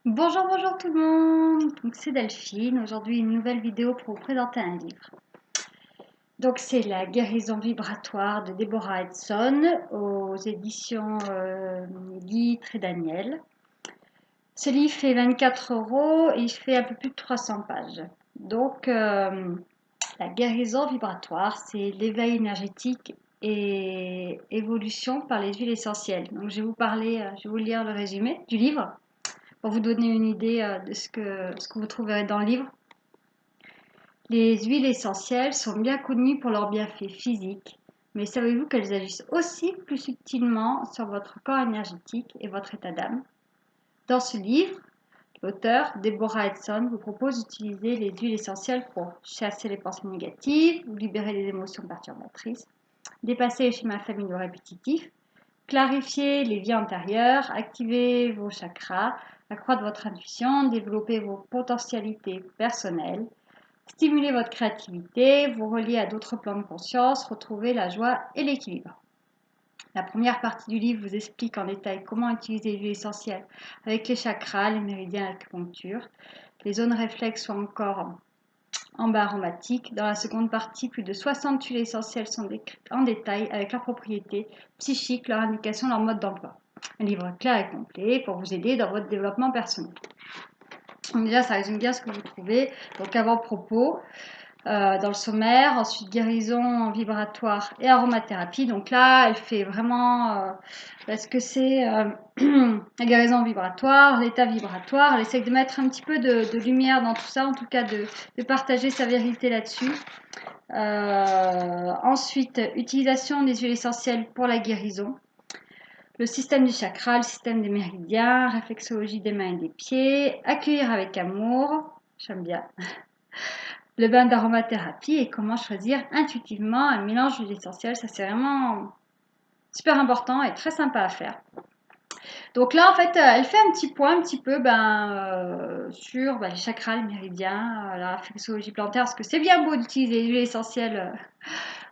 Bonjour, bonjour tout le monde. Donc c'est Delphine. Aujourd'hui une nouvelle vidéo pour vous présenter un livre. Donc c'est La guérison vibratoire de Deborah Edson aux éditions Guy Trédaniel. Ce livre fait 24 € et il fait un peu plus de 300 pages. Donc la guérison vibratoire, c'est l'éveil énergétique et évolution par les huiles essentielles. Donc je vais vous lire le résumé du livre pour vous donner une idée de ce que vous trouverez dans le livre. Les huiles essentielles sont bien connues pour leurs bienfaits physiques, mais savez-vous qu'elles agissent aussi plus subtilement sur votre corps énergétique et votre état d'âme? Dans ce livre, l'auteur, Deborah Edson, vous propose d'utiliser les huiles essentielles pour chasser les pensées négatives, libérer les émotions perturbatrices, dépasser les schémas familiaux répétitifs, clarifier les vies antérieures, activer vos chakras, accroître votre intuition, développer vos potentialités personnelles, stimuler votre créativité, vous relier à d'autres plans de conscience, retrouver la joie et l'équilibre. La première partie du livre vous explique en détail comment utiliser l'huile essentielle avec les chakras, les méridiens, l'acupuncture, les zones réflexes ou encore en bas aromatique. Dans la seconde partie, plus de 60 huiles essentielles sont décrites en détail avec leurs propriétés psychiques, leurs indications, leur mode d'emploi. Un livre clair et complet pour vous aider dans votre développement personnel. Donc déjà, ça résume bien ce que vous trouvez. Donc avant-propos, dans le sommaire, ensuite guérison vibratoire et aromathérapie. Donc là, elle fait vraiment ce que c'est la guérison vibratoire, l'état vibratoire. Elle essaie de mettre un petit peu de lumière dans tout ça, en tout cas de partager sa vérité là-dessus. Ensuite, utilisation des huiles essentielles pour la guérison. Le système du chakra, le système des méridiens, réflexologie des mains et des pieds, accueillir avec amour, j'aime bien, le bain d'aromathérapie et comment choisir intuitivement un mélange d'huile essentielle. Ça, c'est vraiment super important et très sympa à faire. Donc là, en fait, elle fait un petit point un petit peu sur les chakras, les méridiens, la réflexologie plantaire, parce que c'est bien beau d'utiliser l'huile essentielle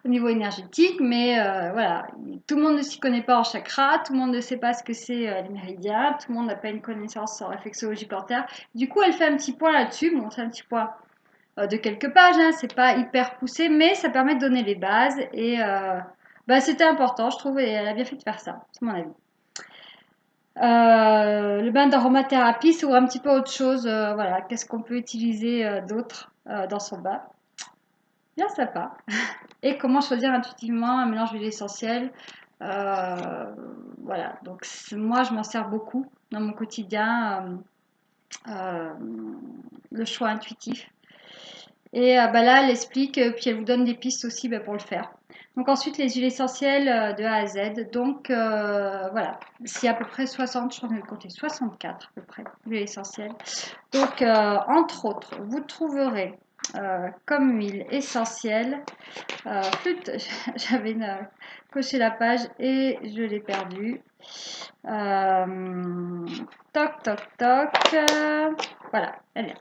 au niveau énergétique, mais voilà, tout le monde ne s'y connaît pas en chakra, tout le monde ne sait pas ce que c'est les méridiens, tout le monde n'a pas une connaissance en réflexologie plantaire. Du coup, elle fait un petit point là-dessus. Bon, c'est un petit point de quelques pages, hein, c'est pas hyper poussé, mais ça permet de donner les bases et c'était important, je trouve, et elle a bien fait de faire ça, c'est mon avis. Le bain d'aromathérapie, c'est un petit peu autre chose. Voilà, qu'est-ce qu'on peut utiliser d'autre dans son bain? Bien sympa. Et comment choisir intuitivement un mélange d'huile essentielle. Voilà, donc moi je m'en sers beaucoup dans mon quotidien, euh, le choix intuitif. Et là, elle explique, puis elle vous donne des pistes aussi pour le faire. Donc ensuite, les huiles essentielles de A à Z. Donc voilà, c'est à peu près 60, je crois que je vais compter 64 à peu près, huiles essentielles. Donc entre autres, vous trouverez comme huile essentielle, flûte, j'avais coché la page et je l'ai perdue. Toc, toc, toc. Voilà, elle est là.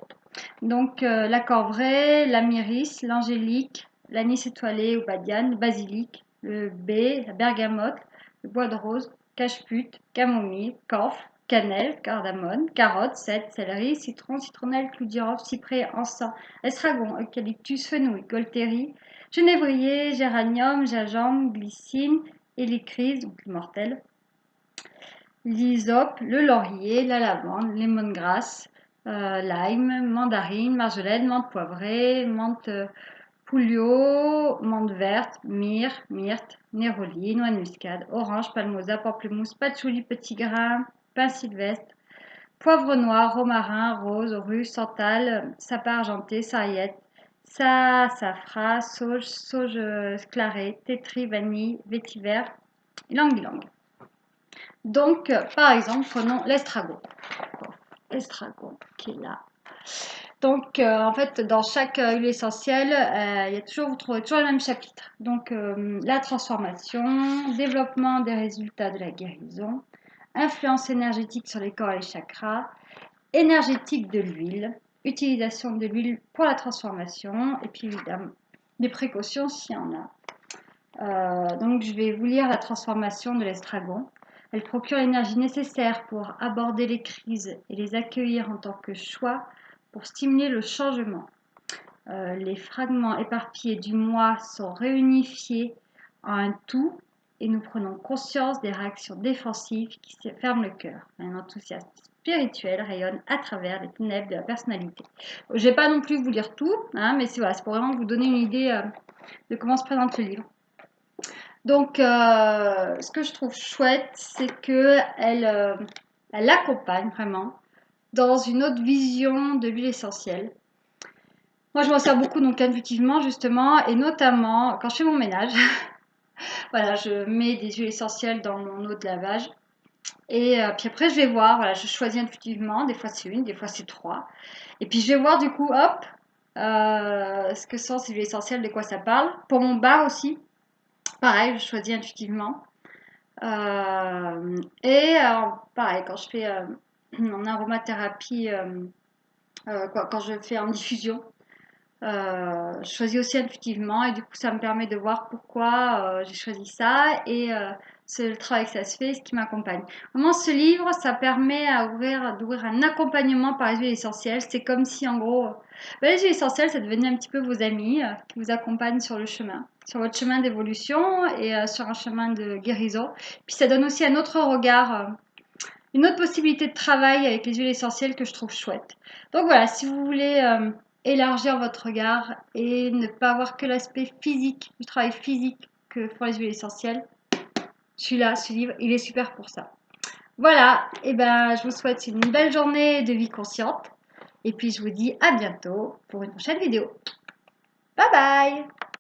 Donc l'accord vrai, la myrrhis, l'angélique, l'anis étoilé ou badiane, le basilic, le baie, la bergamote, le bois de rose, cache-pute, camomille, camphre, cannelle, cardamone, carotte, cèdre, céleri, citron, citronnelle, clou de girofle, cyprès, encens, estragon, eucalyptus, fenouil, golterie, genévrier, géranium, gingembre, glycine, hélicryse, donc l'immortel, l'hysope, le laurier, la lavande, lemongrass, lime, mandarine, marjolaine, menthe poivrée, menthe pouliot, menthe verte, myrte, néroli, noix de muscade, orange, palmosa, pamplemousse, patchouli, petit grain, pin sylvestre, poivre noir, romarin, rose, rue, santal, sapin argenté, sarriette, sassafras, sauge clarée, tétri, vanille, vétiver, ylang-ylang. Donc, par exemple, prenons l'estragon. Estragon qui est là. Donc, en fait, dans chaque huile essentielle, vous trouvez toujours le même chapitre. Donc, la transformation, développement des résultats de la guérison, influence énergétique sur les corps et les chakras, énergétique de l'huile, utilisation de l'huile pour la transformation, et puis évidemment, des précautions s'il y en a. Donc, je vais vous lire la transformation de l'estragon. Elle procure l'énergie nécessaire pour aborder les crises et les accueillir en tant que choix pour stimuler le changement. Les fragments éparpillés du moi sont réunifiés en un tout et nous prenons conscience des réactions défensives qui ferment le cœur. Un enthousiasme spirituel rayonne à travers les ténèbres de la personnalité. Je ne vais pas non plus vous lire tout, hein, mais c'est pour vraiment vous donner une idée de comment se présente le livre. Donc, ce que je trouve chouette, c'est qu'elle elle accompagne vraiment dans une autre vision de l'huile essentielle. Moi, je m'en sers beaucoup donc intuitivement justement, et notamment quand je fais mon ménage. Voilà, je mets des huiles essentielles dans mon eau de lavage. Et puis après, je vais voir, voilà, je choisis intuitivement. Des fois, c'est une, des fois, c'est trois. Et puis, je vais voir du coup, hop, ce que sont ces huiles essentielles, de quoi ça parle. Pour mon bar aussi, pareil, je choisis intuitivement. Pareil, quand je fais en aromathérapie, quand je fais en diffusion, je choisis aussi intuitivement et du coup ça me permet de voir pourquoi j'ai choisi ça et c'est le travail que ça se fait, ce qui m'accompagne. Vraiment, ce livre, ça permet d'ouvrir un accompagnement par les huiles essentielles. C'est comme si en gros, les huiles essentielles, ça devenait un petit peu vos amis qui vous accompagnent sur le chemin, sur votre chemin d'évolution et sur un chemin de guérison. Puis ça donne aussi un autre regard, une autre possibilité de travail avec les huiles essentielles que je trouve chouette. Donc voilà, si vous voulez élargir votre regard et ne pas avoir que l'aspect physique, du travail physique que font les huiles essentielles, celui-là, ce livre, il est super pour ça. Voilà, et ben je vous souhaite une belle journée de vie consciente et puis je vous dis à bientôt pour une prochaine vidéo. Bye bye!